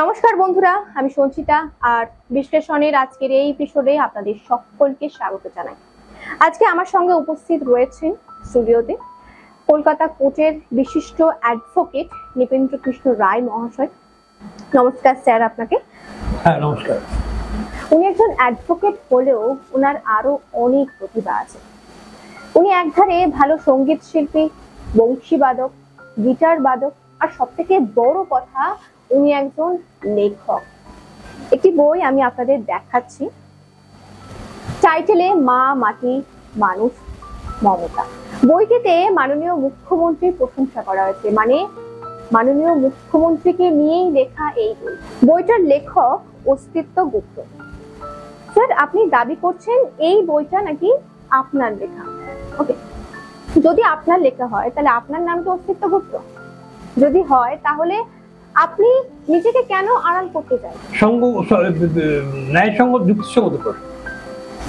নমস্কার বন্ধুরা, আমি সঞ্চিতা আর বিশ্লেষণের আজকের এই এপিসোডে আপনাদের সকলকে স্বাগত জানাই। আজকে আমার সঙ্গে উপস্থিত রয়েছেন স্টুডিওতে কলকাতা কোর্টের বিশিষ্ট অ্যাডভোকেট নৃপেন্দ্র কৃষ্ণ রায় মহাশয়। নমস্কার স্যার আপনাকে। হ্যাঁ, নমস্কার। উনি একজন অ্যাডভোকেট হলেও ওনার আরো অনেক প্রতিভা আছে। উনি একধারে ভালো সঙ্গীত শিল্পী, বংশীবাদক, গিটার বাদক, আর সবথেকে বড় কথা উনি একজন লেখক। একটি বই আমি আপনাদের দেখাচ্ছি, টাইটেলে মা, মাটি, মানুষ, মমতা। বইটিতে মাননীয় মুখ্যমন্ত্রীর প্রশংসা করা হয়েছে, মানে মাননীয় মুখ্যমন্ত্রীকে নিয়েই লেখা এই বই। বইটার লেখক অস্তিত্ব গুপ্ত। স্যার, আপনি দাবি করছেন এই বইটা নাকি আপনার লেখা। ওকে, যদি আপনার লেখা হয় তাহলে আপনার নাম তো অস্তিত্ব গুপ্ত। যদি হয় তাহলে আপনি নিজেকে কেন আড়াল করতে চান? ন্যায়সঙ্গত যুক্তিসঙ্গত প্রশ্ন,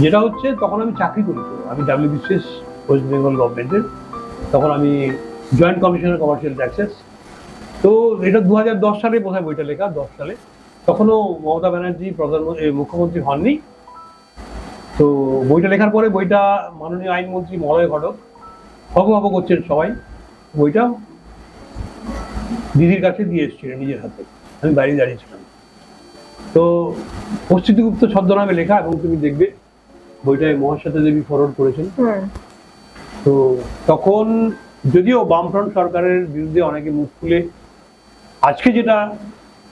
যেটা হচ্ছে তখন আমি চাকরি করেছি, আমি WBCS ওয়েস্ট বেঙ্গল গভর্নমেন্টের, তখন আমি জয়েন্ট কমিশনার কমার্শিয়াল ট্যাক্সেস। তো এটা 2010 সালে বোধহয় বইটা লেখা, 10 সালে। তখনও মমতা ব্যানার্জি মুখ্যমন্ত্রী হননি। তো বইটা লেখার পরে বইটা মাননীয় আইনমন্ত্রী মলয় ঘটক হব করছেন সবাই, বইটা দিদির কাছে দিয়ে এসেছিলেন নিজের হাতে, আমি বাইরে দাঁড়িয়েছিলাম। তো অস্তিত্বগুপ্ত ছদ্মনামে লেখা, এবং তুমি দেখবে বইটায় মহাশ্বেতা দেবী ফরওয়ার্ড করেছেন। তো তখন যদিও বামফ্রন্ট সরকারের বিরুদ্ধে অনেকে মুখ খুলে, আজকে যেটা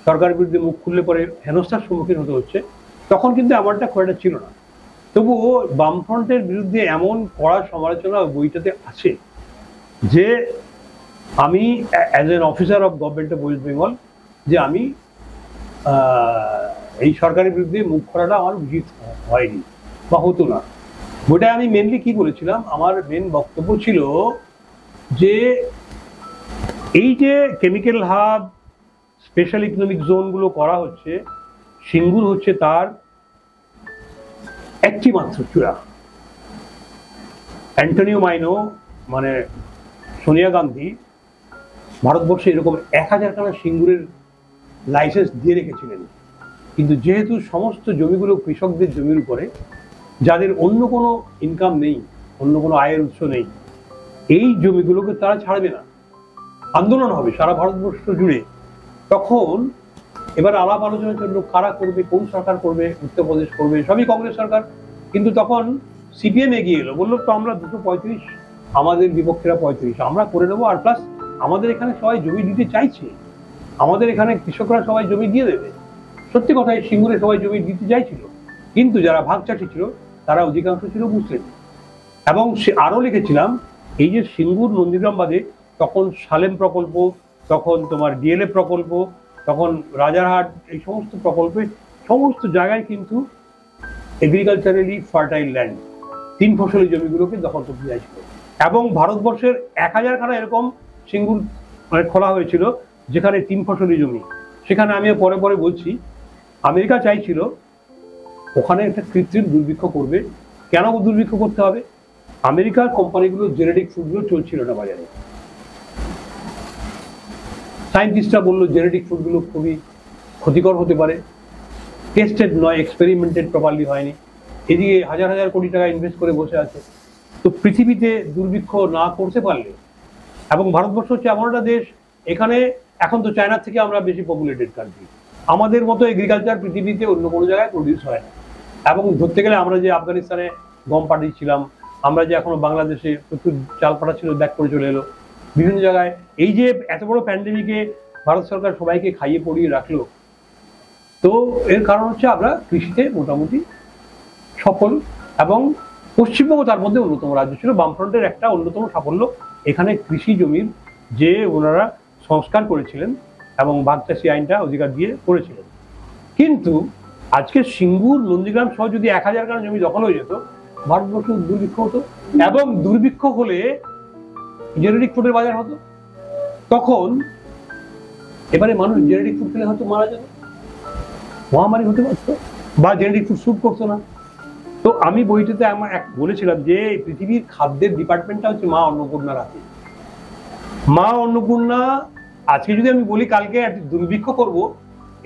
সরকারের বিরুদ্ধে মুখ খুললে পরে হেনস্থার সম্মুখীন হতে হচ্ছে, তখন কিন্তু এমনটা খুব একটা ছিল না। তবুও বামফ্রন্টের বিরুদ্ধে এমন কড়া সমালোচনা বইটাতে আছে যে আমি as an officer of government of West Bengal, যে আমি এই সরকারের বিরুদ্ধে মুখ খোলাটা আমার উচিত হয়নি বা হতো না। বইটা আমি মেনলি কি বলেছিলাম, আমার মেন বক্তব্য ছিল যে এই যে কেমিক্যাল হাব, স্পেশাল ইকোনমিক জোনগুলো করা হচ্ছে, সিঙ্গুর হচ্ছে তার একটি মাত্র চূড়া। অ্যান্টনিও মাইনো মানে সোনিয়া গান্ধী ভারতবর্ষে এরকম 1000 খানা সিঙ্গুরের লাইসেন্স দিয়ে রেখেছিলেন, কিন্তু যেহেতু সমস্ত জমিগুলো কৃষকদের জমির উপরে, যাদের অন্য কোনো ইনকাম নেই, অন্য কোনো আয়ের উৎস নেই, এই জমিগুলোকে তারা ছাড়বে না। আন্দোলন হবে সারা ভারতবর্ষ জুড়ে। তখন এবার আলাপ আলোচনা চলল কারা করবে, কোন সরকার করবে, উত্তরপ্রদেশ করবে, সবই কংগ্রেস সরকার। কিন্তু তখন CPM এগিয়ে এলো, বললো তো আমরা 235, আমাদের বিপক্ষেরা 35, আমরা করে নেবো। আর প্লাস আমাদের এখানে সবাই জমি দিতে চাইছে, আমাদের এখানে কৃষকরা সবাই জমি দিয়ে দেবে। সত্যি কথা, এই সিঙ্গুরে সবাই জমি দিতে চাইছিল, কিন্তু যারা ভাগ চাষি ছিল তারা অধিকাংশ ছিল মুসলিম। এবং সে আরো লিখেছিলাম, এই যে সিঙ্গুর নন্দীগ্রাম বাদে তখন সালেম প্রকল্প, তখন তোমার DLF প্রকল্প, তখন রাজারহাট, এই সমস্ত প্রকল্পে সমস্ত জায়গায় কিন্তু এগ্রিকালচারালি ফার্টাইল ল্যান্ড, 3 ফসলি জমিগুলোকে দখল করতে চাইছিল। এবং ভারতবর্ষের 1000 খানা এরকম সিঙ্গুর মানে খোলা হয়েছিল যেখানে 3 ফসলি জমি। সেখানে আমি পরে পরে বলছি, আমেরিকা চাইছিল ওখানে একটা কৃত্রিম দুর্ভিক্ষ করবে। কেন দুর্ভিক্ষ করতে হবে? আমেরিকার কোম্পানিগুলো জেনেটিক ফুডগুলো চলছিল না বাজারে। সায়েন্টিস্টরা বললো জেনেটিক ফুডগুলো খুবই ক্ষতিকর হতে পারে, টেস্টেড নয়, এক্সপেরিমেন্টেড প্রপারলি হয়নি। এদিকে হাজার হাজার কোটি টাকা ইনভেস্ট করে বসে আছে। তো পৃথিবীতে দুর্ভিক্ষ না করতে পারলে, এবং ভারতবর্ষ হচ্ছে এমন একটা দেশ, এখানে এখন তো চায়নার থেকে আমরা বেশি পপুলেটেড কান্ট্রি, আমাদের মতো এগ্রিকালচার পৃথিবীতে অন্য কোনো জায়গায় প্রডিউস হয় না। এবং ধরতে গেলে আমরা যে আফগানিস্তানে গম পাঠিয়েছিলাম, আমরা যে এখনো বাংলাদেশে প্রচুর চাল পাঠাচ্ছিল, ব্যাক করে চলে এলো বিভিন্ন জায়গায়। এই যে এত বড় প্যান্ডেমিকে ভারত সরকার সবাইকে খাইয়ে পড়িয়ে রাখলো, তো এর কারণ হচ্ছে আমরা কৃষিতে মোটামুটি সফল, এবং পশ্চিমবঙ্গ তার মধ্যে অন্যতম রাজ্য ছিল। বামফ্রন্টের একটা অন্যতম সাফল্য এখানে কৃষি জমির যে ওনারা সংস্কার করেছিলেন এবং ভাগচাষী আইনটা অধিকার দিয়ে করেছিলেন। কিন্তু আজকে সিঙ্গুর, নন্দীগ্রাম সহ যদি 1000 খানা জমি দখল হয়ে যেত, ভারতবর্ষ দুর্ভিক্ষ হতো, এবং দুর্ভিক্ষ হলে জেনেটিক ফুডের বাজার হতো। তখন এবারে মানুষ জেনেটিক ফুড খেলে হয়তো মারা যেত, মহামারী হতে পারত, বা জেনেটিক ফুড স্যুট করতো না। তো আমি বইটাতে বলেছিলাম যে পৃথিবীর খাদ্যের ডিপার্টমেন্টটা হচ্ছে মা অন্নপূর্ণার হাতে। মা অন্নপূর্ণা আজকে যদি আমি বলি কালকে দুর্ভিক্ষ করব,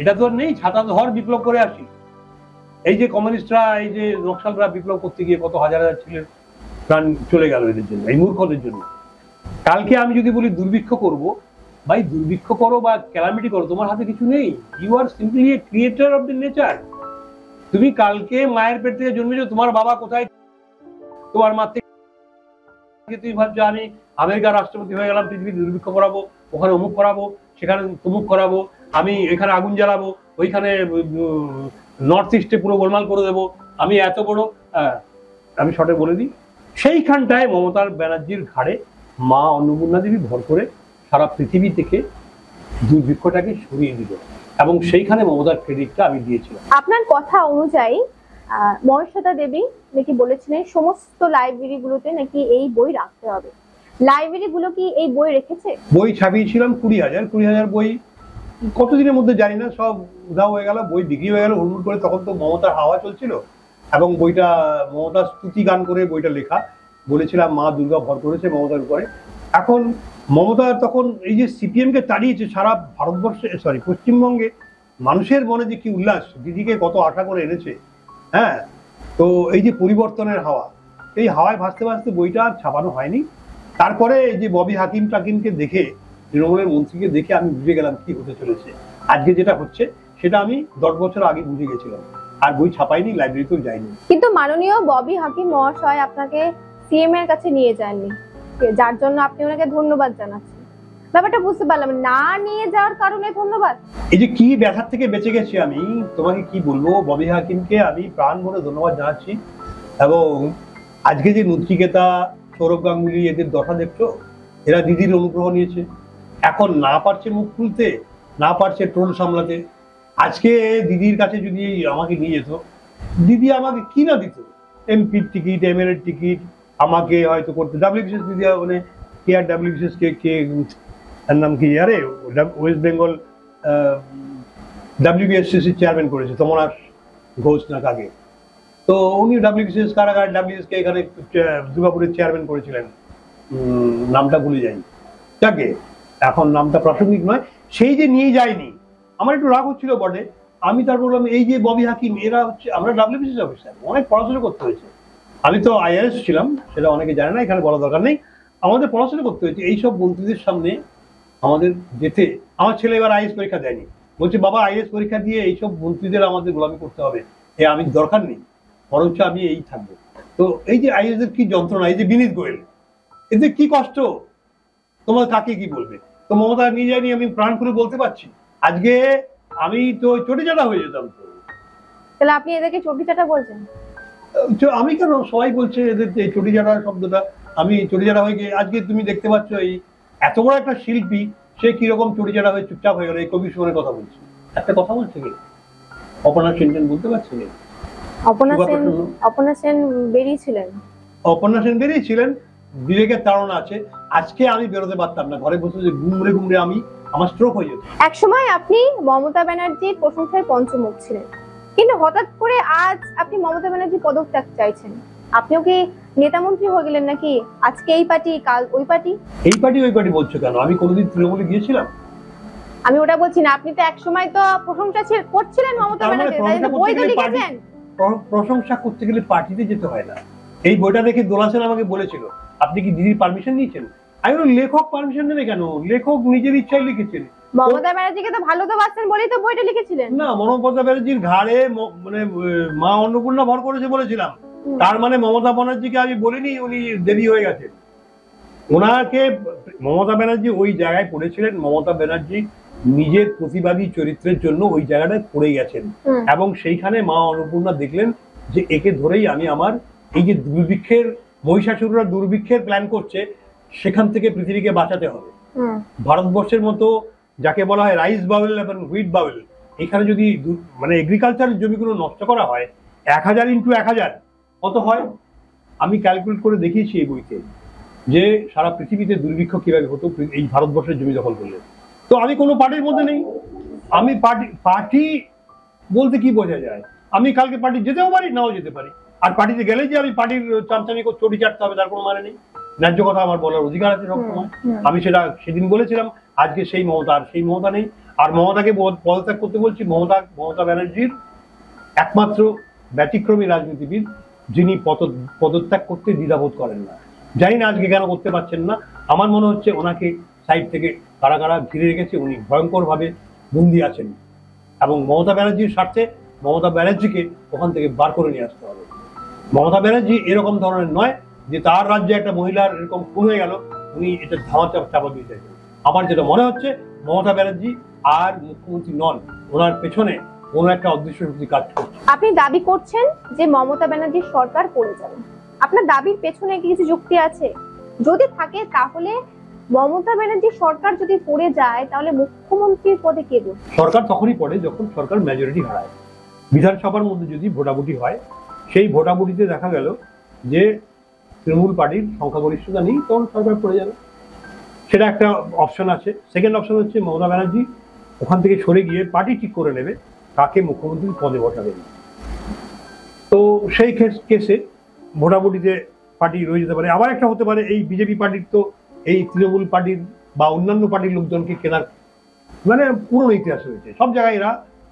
এটা তো আর নেই, ছাতা ধর বিপ্লব করে আসি। এই যে কমিউনিস্টরা, এই যে নকশালরা বিপ্লব করতে গিয়ে কত হাজার হাজার ছেলের প্রাণ চলে গেল এদের জন্য, এই মূর্খদের জন্য। কালকে আমি যদি বলি দুর্ভিক্ষ করব, ভাই দুর্ভিক্ষ করো বা ক্যালামিটি করো, তোমার হাতে কিছু নেই। You are simply a creator of the nature. তুমি কালকে মায়ের পেট থেকে জন্মেছো, তোমার বাবা কোথায়, তোমার মা থেকে তুমি ভাবছো আমি আমেরিকার রাষ্ট্রপতি হয়ে গেলাম, পৃথিবীর দুর্ভিক্ষ করাবো, ওখানে অমুক করাবো, সেখানে তমুক করাবো, আমি এখানে আগুন জ্বালাবো, ওইখানে নর্থ ইস্টে পুরো গোলমাল করে দেবো, আমি এত বড়। আমি শর্টে বলে দিই, সেইখানটায় মমতা ব্যানার্জির ঘাড়ে মা অন্নপূর্ণা দেবী ভর করে সারা পৃথিবী থেকে দুর্ভিক্ষটাকে সরিয়ে দিল, এবং সেইখানে মমতার ক্রেডিটটা আমি দিয়েছিলাম। আপনার কথা অনুযায়ী মহেশ্বতা দেবী নাকি বলেছিলেন সমস্ত লাইব্রেরি গুলোতে নাকি এই বই রাখতে হবে। লাইব্রেরি গুলো কি এই বই রেখেছে? বই ছাপিয়েছিলাম 20,000 বই, কতদিনের মধ্যে জানি না, সব উধাও হয়ে গেল, বই বিক্রি হয়ে গেল হুড়মুড় করে। তখন তো মমতার হাওয়া চলছিল, এবং বইটা মমতার স্তুতি গান করে বইটা লেখা। বলেছিলাম মা দুর্গা ভর করেছে মমতার উপরে। এখন মমতা তখন এই যে সিপিএম কে তাড়িয়েছে, সারা ভারতবর্ষে, সরি পশ্চিমবঙ্গে মানুষের মনে যে কি উল্লাস, দিদিকে কত আশা করে এনেছে। হ্যাঁ, তো এই যে পরিবর্তনের হাওয়া, এই হাওয়ায় ভাসতে ভাসতে বইটা আর ছাপানো হয়নি। তারপরে এই যে ববি হাকিম টাকিমকে দেখে, তৃণমূলের মন্ত্রীকে দেখে আমি বুঝে গেলাম কি হতে চলেছে। আজকে যেটা হচ্ছে সেটা আমি 10 বছর আগে বুঝে গেছিলাম, আর বই ছাপাইনি, লাইব্রেরিতেও যাইনি। কিন্তু মাননীয় ববি হাকিম মহাশয় আপনাকে সিএম এর কাছে নিয়ে যাননি, যার জন্য আপনি ওনাকে ধন্যবাদ জানাচ্ছেন। ব্যাপারটা বুঝতে পারলাম, না নিয়ে যাওয়ার কারণে ধন্যবাদ। এই যে কি ব্যথার থেকে বেঁচে গেছি আমি, তোমাকে কি বলবো। ববি হাকিমকে আমি প্রাণ ভরে ধন্যবাদ জানাচ্ছি। এবং আজকে যে নচিকেতা, সৌরভ গাঙ্গুলি, এদের দশা দেখছো, এরা দিদির অনুগ্রহ নিয়েছে, এখন না পারছে মুখ খুলতে, না পারছে ট্রোল সামলাতে। আজকে দিদির কাছে যদি আমাকে নিয়ে যেত, দিদি আমাকে কি না দিত, এমপির টিকিট, এমএলএর টিকিট আমাকে হয়তো করতে। ডাব্লিউবিসিএস দিদি, মানে কে আর ডাব্লিউবিসিএস কে এর নাম কি, আরে ওয়েস্ট বেঙ্গল ডাব্লিউবিএসসি চেয়ারম্যান করেছে তমনাশ ঘোষ না কাকে, তো উনি ডাব্লিউবিসিএস কারাগার, ডাব্লিউবিএস কে এখানে দুর্গাপুরের চেয়ারম্যান করেছিলেন, নামটা ভুলে যাই কাকে, এখন নামটা প্রাসঙ্গিক নয়। সেই যে নিয়ে যায়নি, আমার একটু রাগ হচ্ছিল বটে। আমি তার বললাম এই যে ববি হাকিম, এরা হচ্ছে, আমরা ডাব্লিউবিসিএস অফিসার, অনেক পড়াশোনা করতে হয়েছে। আমি তো আইআরএস ছিলাম, সেটা অনেকে জানে না, এখানে বলা দরকার নেই। আমাদের পড়াশোনা করতে হয়েছে, এইসব মন্ত্রীদের সামনে আমাদের যেতে। আমার ছেলে এবার আইএস পরীক্ষা দেয়নি, বলছে বাবা আইএস পরীক্ষা দিয়ে এইসব মন্ত্রীদের আমাদের গোলামি করতে হবে, আমি দরকার নেই, বরঞ্চ আমি এই থাকবো। তো এই যে আইএস এর কি যন্ত্রণা, এই যে বিনীত গোয়েল, এদের কি কষ্ট, তোমার কাকে কি বলবে। তো মমতা নিয়ে যায়নি, আমি প্রাণ করে বলতে পারছি। আজকে আমি তো চটিচাটা হয়ে যেতাম। তো তাহলে আপনি এদেরকে চটিচাটা বলছেন? আমি কেন, সবাই বলছে এদের এই চটিচাটা শব্দটা, আমি চটিচাটা হয়ে গিয়ে আজকে তুমি দেখতে পাচ্ছ এই এত বড় একটা শিল্পী, সে কিরকম চটিচাটা হয়ে চুপচাপ হয়ে গেল। এই কবি সুমনের কথা বলছে, একটা কথা বলছে কি, অপর্ণা সেন বলতে পারছে কি? অপর্ণা সেন বেরিয়েছিলেন, অপর্ণা সেন বেরিয়েছিলেন, বিবেকের তাড়না আছে। আজকে আমি বেরোতে পারতাম না, ঘরে বসে যে ঘুমড়ে ঘুমড়ে আমার স্ট্রোক হয়ে যেত। একসময় আপনি মমতা ব্যানার্জির প্রশংসায় পঞ্চমুখ ছিলেন, কিন্তু হঠাৎ করে আজ আপনি মমতা ব্যানার্জি পদত্যাগ চাইছেন। আপনিও কি নেতা মন্ত্রী হয়ে গেলেন নাকি? আজকে এই পার্টি, কাল ওই পার্টি। এই পার্টি ওই পার্টি বলছো কেন? আমি কোনোদিন তৃণমূলে গিয়েছিলাম? আমি ওটা বলছি না, আপনি তো একসময় তো প্রশংসা করছিলেন মমতা ব্যানার্জি, বই তো লিখেছেন। প্রশংসা করতে গেলে পার্টিতে যেতে হয় না। এই বইটা দেখে দোলা সেন আমাকে বলেছিল আপনি কি দিদির পারমিশন নিয়েছেন? আমি বললাম লেখক পারমিশন নেবে কেন, লেখক নিজের ইচ্ছায় লিখেছেন। মমতা ব্যানার্জিকে তো ভালো তো বাসছেন বলেই তো বইটা লিখেছিলেন। না, মমতা ব্যানার্জির ঘাড়ে মানে মা অন্নপূর্ণা ভর করেছে বলেছিলাম, তার মানে মমতা ব্যানার্জিকে আমি বলিনি উনি দেবী হয়ে গেছেন। ওনাকে মমতা ব্যানার্জি ওই জায়গায় পড়েছিলেন, মমতা ব্যানার্জি নিজের প্রতিবাদী চরিত্রের জন্য ওই জায়গাটায় পড়ে গেছেন, এবং সেইখানে মা অন্নপূর্ণা দেখলেন যে একে ধরেই আমি আমার এই যে দুর্ভিক্ষের, মহিষাসুররা দুর্ভিক্ষের প্ল্যান করছে, সেখান থেকে পৃথিবীকে বাঁচাতে হবে। ভারতবর্ষের মতো যাকে বলা হয় রাইস বাউল এবং হুইট বাউল, এখানে যদি মানে এগ্রিকালচার জমিগুলো নষ্ট করা হয়, 1000 × 1000 কত হয়? আমি ক্যালকুলেট করে দেখিয়েছি এই বইতে, যে সারা পৃথিবীতে দুর্ভিক্ষ কিভাবে হতো এই ভারতবর্ষের জমি দখল করলে। তো আমি কোনো পার্টির মধ্যে নেই। আমি পার্টি বলতে কি বোঝা যায়? আমি কালকে পার্টি যেতেও পারি, নাও যেতে পারি। আর পার্টিতে গেলে যে আমি পার্টির চামচামি করে চটি চাটতে হবে তার কোনো মানে নেই। ন্যায্য কথা আমার বলার অধিকার আছে সবসময়। আমি সেটা সেদিন বলেছিলাম। আজকে সেই মমতা নেই। আর মমতাকে পদত্যাগ করতে বলছি। মমতা ব্যানার্জির একমাত্র ব্যতিক্রমী রাজনীতিবিদ যিনি পদত্যাগ করতে দ্বিধাবোধ করেন না। জানি না আজকে কেন করতে পারছেন না। আমার মনে হচ্ছে ওনাকে সাইড থেকে কারা কারা ঘিরে রেখেছে, উনি ভয়ঙ্করভাবে বন্দী আছেন, এবং মমতা ব্যানার্জির স্বার্থে মমতা ব্যানার্জিকে ওখান থেকে বার করে নিয়ে আসতে হবে। মমতা ব্যানার্জি এরকম ধরনের নয় যে তার রাজ্যে একটা মহিলার এরকম খুন হয়ে গেল উনি এটা ধামা চাপা দিয়ে চাইছেন। আমার যেটা মনে হচ্ছে মমতা ব্যানার্জি আর মুখ্যমন্ত্রী নন, ওনার পেছনে কোনো একটা অদৃশ্য শক্তি কাজ করছে। আপনি দাবি করছেন যে মমতা ব্যানার্জির সরকার পড়ে যাবে, আপনার দাবির পেছনে কি কিছু যুক্তি আছে? যদি থাকে তাহলে মমতা ব্যানার্জির সরকার যদি পড়ে যায় তাহলে মুখ্যমন্ত্রীর পদে কে বসবে? সরকার তখনই পড়ে যখন সরকার মেজরিটি হারায়। বিধানসভার মধ্যে যদি ভোটাভুটি হয়, সেই ভোটাভুটিতে দেখা গেল যে তৃণমূল পার্টির সংখ্যাগরিষ্ঠতা নেই, তখন সরকার পড়ে যাবে। সেটা একটা অপশন আছে। সেকেন্ড অপশন হচ্ছে মমতা ব্যানার্জি ওখান থেকে সরে গিয়ে পার্টি ঠিক করে নেবে কাকে মুখ্যমন্ত্রীর পদে বসাবে। তো সেই কেসে ভোটাভুটিতে পার্টি রয়ে যেতে পারে। আবার একটা হতে পারে এই বিজেপি পার্টির তো এই তৃণমূল পার্টির বা অন্যান্য পার্টির লোকজনকে কেনার মানে পুরনো ইতিহাস রয়েছে। সব জায়গায় এরা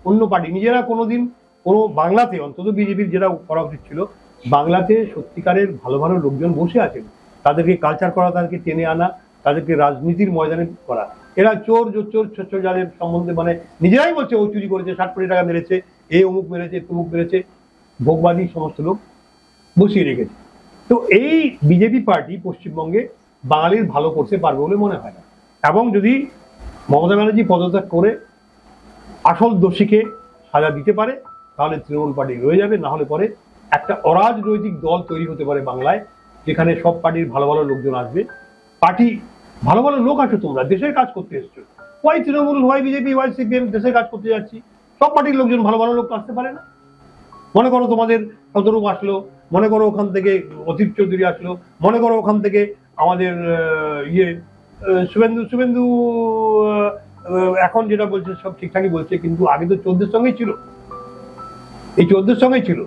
অন্য পার্টি নিজেরা কোনোদিন কোনো বাংলাতে, অন্তত বিজেপির যেটা করা উচিত ছিল, বাংলাতে সত্যিকারের ভালো ভালো লোকজন বসে আছেন, তাদেরকে কালচার করা, তাদেরকে টেনে আনা, তাদেরকে রাজনীতির ময়দানে করা। এরা চোর যাদের সম্বন্ধে মানে নিজেরাই বলছে ও চুরি করেছে, 60 কোটি টাকা মেরেছে, এ অমুক মেরেছে, তমুক মেরেছে, ভোগবাদী সমস্ত লোক বসিয়ে রেখেছে। তো এই বিজেপি পার্টি পশ্চিমবঙ্গে বাঙালির ভালো করতে পারবে বলে মনে হয় না। এবং যদি মমতা ব্যানার্জি পদত্যাগ করে আসল দোষীকে সাজা দিতে পারে তাহলে তৃণমূল পার্টি রয়ে যাবে। না হলে পরে একটা অরাজনৈতিক দল তৈরি হতে পারে বাংলায়, যেখানে সব পার্টির ভালো ভালো লোকজন আসবে। পার্টি ভালো ভালো লোক আছো, তোমরা দেশের কাজ করতে এসছো, হয় তৃণমূল, হয় বিজেপি, হয় সিপিএম, দেশের কাজ করতে যাচ্ছি। সব পার্টির লোকজন ভালো ভালো লোক আসতে পারে না? মনে করো তোমাদের শতরূপ আসলো, মনে করো ওখান থেকে অতীব চৌধুরী আসলো, মনে করো ওখান থেকে আমাদের শুভেন্দু এখন যেটা বলছে সব ঠিকঠাকই বলছে, কিন্তু আগে তো 14 সঙ্গেই ছিল, এই 14 সঙ্গেই ছিল।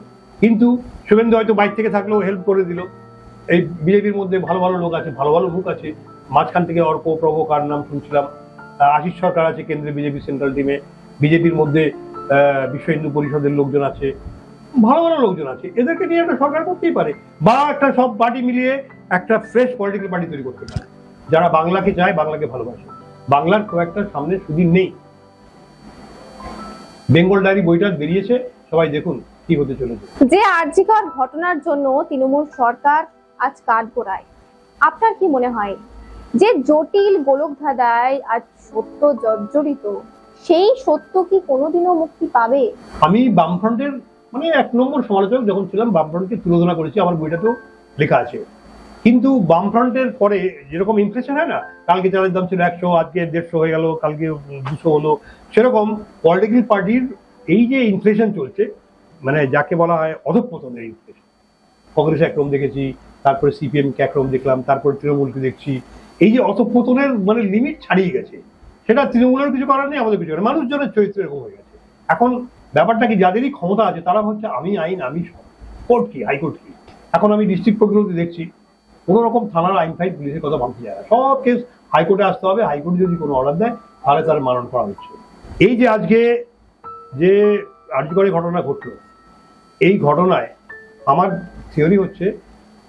কিন্তু শুভেন্দু হয়তো বাইরে থেকে থাকলেও হেল্প করে দিল। এই বিজেপির মধ্যে ভালো ভালো লোক আছে, ভালো ভালো মুখ আছে। মাঝখান থেকে অর্ক প্রভকার নাম শুনছিলাম, আশিস সরকার আছে কেন্দ্রে বিজেপি সেন্ট্রাল টিমে, বিজেপির মধ্যে বিশ্ব হিন্দু পরিষদের লোকজন আছে, ভালো ভালো লোকজন আছে। এদেরকে নিয়ে একটা সরকার করতেই পারে, বা একটা সব পার্টি মিলিয়ে একটা ফ্রেশ পলিটিক্যাল পার্টি তৈরি করতে পারে, যারা বাংলাকে চায়, বাংলাকে ভালোবাসে। বাংলার খুব একটা সামনে সুদিন নেই। বেঙ্গল ডায়েরি বইটা বেরিয়েছে, সবাই দেখুন কি হতে চলেছে। যে আরজিকর ঘটনার জন্য তৃণমূল সরকার আজ কাঠগড়ায়, আপনার কি মনে হয় যে জটিল গোলকধাঁধায় আজ সত্য জর্জরিত, সেই সত্য কি কোনোদিনও মুক্তি পাবে? আমি বামফ্রন্টের মানে 1 নম্বর সমালোচক যখন ছিলাম, বামফ্রন্টকে তুলনা করেছি, আমার বইটাতেও লেখা আছে। কিন্তু বামফ্রন্টের পরে যেরকম ইনফ্লেশন হয় না, কালকে চালের দাম ছিল 100, আজকে 150 হয়ে গেল, কালকে 200 হলো, সেরকম পলিটিক্যাল পার্টির এই যে ইনফ্লেশন চলছে, মানে যাকে বলা হয় অধঃপতনের ইনফ্লেশন। কংগ্রেস একরকম দেখেছি, তারপরে সিপিএম কে একরকম দেখলাম, তারপরে তৃণমূলকে দেখছি। এই যে অধঃপতনের মানে লিমিট ছাড়িয়ে গেছে, সেটা তৃণমূলের কিছু করার নেই, আমাদের কিছু করার। মানুষজনের চরিত্র এরকম হয়ে গেছে। এখন ব্যাপারটা কি, যাদেরই ক্ষমতা আছে তারা হচ্ছে আমি আইন, আমি কোর্ট কি, হাইকোর্ট কি। এখন আমি ডিস্ট্রিক্ট কোর্টগুলোতে দেখছি কোনো রকম থানার আইন ফাইন পুলিশের কথা ভাবতে যায় না, সব কেস হাইকোর্টে আসতে হবে। হাইকোর্টে যদি কোনো অর্ডার দেয় তাহলে তার মানন করা হচ্ছে। এই যে আজকে যে আরজিকরের ঘটনা ঘটলো, এই ঘটনায় আমার থিওরি হচ্ছে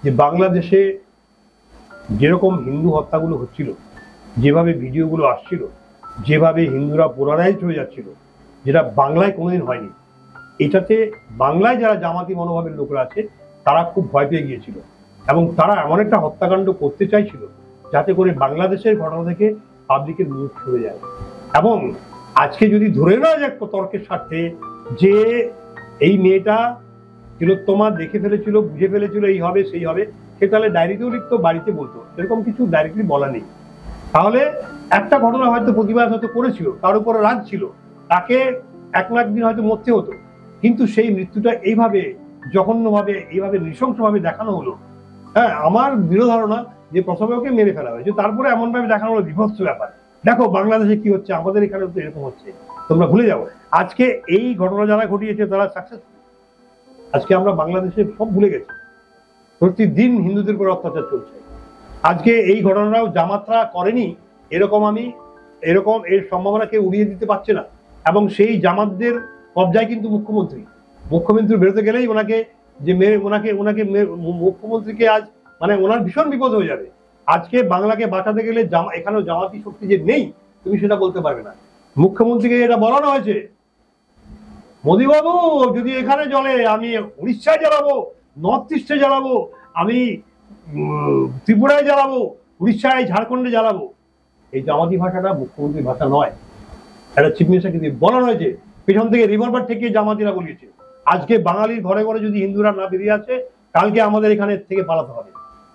যে বাংলাদেশে যেরকম হিন্দু হত্যাগুলো হচ্ছিল, যেভাবে ভিডিওগুলো আসছিল, যেভাবে হিন্দুরা পোলারাইজড হয়ে যাচ্ছিল, যেটা বাংলায় কোনোদিন হয়নি, এটাতে বাংলায় যারা জামাতি মনোভাবের লোকরা আছে তারা খুব ভয় পেয়ে গিয়েছিল, এবং তারা এমন একটা হত্যাকাণ্ড করতে চাইছিল যাতে করে বাংলাদেশের ঘটনা থেকে পাবলিকের মুখ সরে যায়। এবং আজকে যদি ধরে নেওয়া যায় তর্কের স্বার্থে যে এই মেয়েটা তিলোত্তমা দেখে ফেলেছিল, বুঝে ফেলেছিল এই হবে সেই হবে, সে তাহলে ডায়েরিতেও লিখতো, বাড়িতে বলতো। এরকম কিছু ডাইরেক্টলি বলা নেই। তাহলে একটা ঘটনা হয়তো প্রতিবাদ হয়তো করেছিল, তার উপরে রাগ ছিল, তাকে 1 লাখ দিন হয়তো মরতে হতো, কিন্তু সেই মৃত্যুটা এইভাবে জঘন্যভাবে, এইভাবে নৃশংসভাবে দেখানো হলো। হ্যাঁ, আমার দৃঢ় ধারণা যে প্রথমে ওকে মেরে ফেলা হয়েছে, তারপরে এমন ভাবে দেখানো হলো বিভৎস ব্যাপার। দেখো বাংলাদেশে কি হচ্ছে, আমাদের এখানে তো এরকম হচ্ছে, তোমরা ভুলে যাও। আজকে এই ঘটনা যারা ঘটিয়েছে তারা সাকসেসফুল। আজকে আমরা বাংলাদেশে সব ভুলে গেছি, প্রতিদিন হিন্দুদের উপর অত্যাচার চলছে। আজকে এই ঘটনাটাও জামাতরা করেনি এরকম আমি এরকম এর সম্ভাবনা কেউ উড়িয়ে দিতে পারছে না। এবং সেই জামাতদের কবজায় কিন্তু মুখ্যমন্ত্রী বেরোতে গেলেই ওনাকে যে ওনাকে মুখ্যমন্ত্রীকে আজ মানে ওনার ভীষণ বিপদ হয়ে যাবে। আজকে বাংলাকে বাঁচাতে গেলে এখানেও জামাতি শক্তি যে নেই তুমি সেটা বলতে পারবে না। মুখ্যমন্ত্রীকে এটা বলানো হয়েছে, মোদী বাবু যদি এখানে জ্বলে আমি উড়িষ্যায় জ্বালাবো, নর্থ ইস্টে জ্বালাবো, আমি ত্রিপুরায় জ্বালাবো, উড়িষ্যায় ঝাড়খণ্ডে জ্বালাবো। এই জামাতি ভাষাটা মুখ্যমন্ত্রীর ভাষা নয়, একটা চিফ মিনিস্টারকে দিয়ে বলানো হয়েছে, পেছন থেকে রিভলভার থেকে জামাতিরা বলিয়েছে। আজকে বাঙালির ঘরে ঘরে যদি হিন্দুরা না বেরিয়ে আসে, কালকে আমাদের এখানে থেকে পালাতে হবে।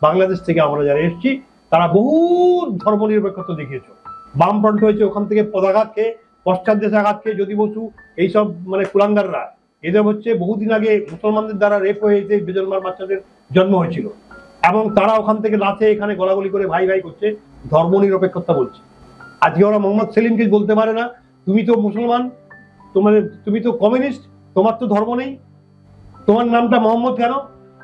বাংলাদেশ থেকে আমরা যারা এসেছি তারা বহু ধর্মনিরপেক্ষতা দেখিয়েছ, বামফ্রন্ট হয়েছে ওখান থেকে পদাঘাত খেয়ে, পশ্চাৎ দেশে আঘাত খেয়ে জ্যোতি বসু এইসব মানে কুলাঙ্গাররা, এদের হচ্ছে বহুদিন আগে মুসলমানদের দ্বারা রেপ হয়ে বেজন্মার বাচ্চাদের জন্ম হয়েছিল, এবং তারা ওখান থেকে লাথে এখানে গলাগলি করে ভাই ভাই করছে, ধর্মনিরপেক্ষতা বলছে। আজকে ওরা মোহাম্মদ সেলিমকে বলতে পারে না তুমি তো মুসলমান, তুমি তো কমিউনিস্ট, তোমার তো ধর্ম নেই, তোমার নামটা মোহাম্মদ কেন,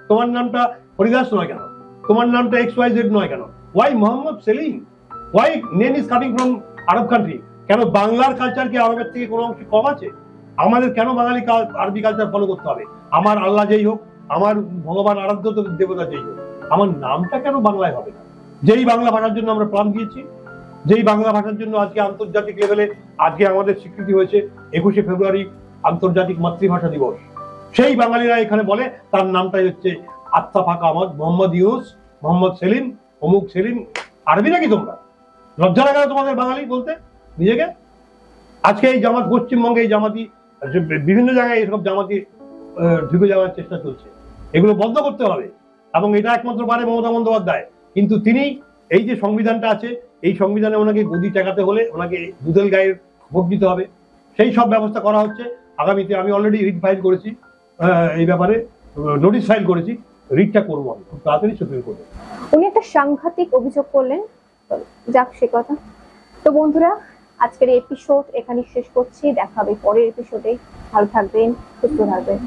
তোমার নামটা হরিদাস নয় কেন, তোমার নামটা XYZ নয় কেন? Why Mohammad Selim? Why name is coming from Arab country? কেন বাংলার কালচার কি আরবের থেকে কোনো অংশ কম আছে? আমাদের কেন বাঙালি আরবি কালচার ফলো করতে হবে? আমার আল্লাহ যেই হোক, আমার ভগবান আরাধ্য দেবতা যেই হোক, আমার নামটা কেন বাংলায় হবে না? যেই বাংলা ভাষার জন্য আমরা প্রাণ দিয়েছি, যেই বাংলা ভাষার জন্য আজকে আন্তর্জাতিক লেভেলে আজকে আমাদের স্বীকৃতি হয়েছে 21শে ফেব্রুয়ারি আন্তর্জাতিক মাতৃভাষা দিবস, সেই বাঙালিরা এখানে বলে তার নামটাই হচ্ছে আত্মা ফাঁকা আমার মোহাম্মদ ইউনুস, মোহাম্মদ সেলিম, অমুক সেলিম। আরবি নাকি তোমরা? লজ্জা লাগে না তোমাদের বাঙালি বলতে নিজেকে? আজকে এই জামাত, পশ্চিমবঙ্গে এই জামাতি বিভিন্ন জায়গায় এইসব জামাতি ঢুকে যাওয়ার চেষ্টা চলছে, এগুলো বন্ধ করতে হবে। এবং এটা একমাত্র পারে মমতা বন্দ্যোপাধ্যায়। কিন্তু তিনি এই যে সংবিধানটা আছে, এই সংবিধানে ওনাকে গদি টেকাতে হলে ওনাকে দুধেল গায়ের ভোট দিতে হবে, সেই সব ব্যবস্থা করা হচ্ছে। আগামীতে আমি অলরেডি রিট ফাইল করেছি, এই ব্যাপারে নোটিশ ফাইল করেছি, রিটটা করবো আমি খুব তাড়াতাড়ি সুপ্রিম কোর্টে। উনি একটা সাংঘাতিক অভিযোগ করলেন, যাক সে কথা। তো বন্ধুরা, আজকের এপিসোড এখানে শেষ করছি, দেখা হবে পরের এপিসোডে। ভালো থাকবেন, সুস্থ থাকবেন।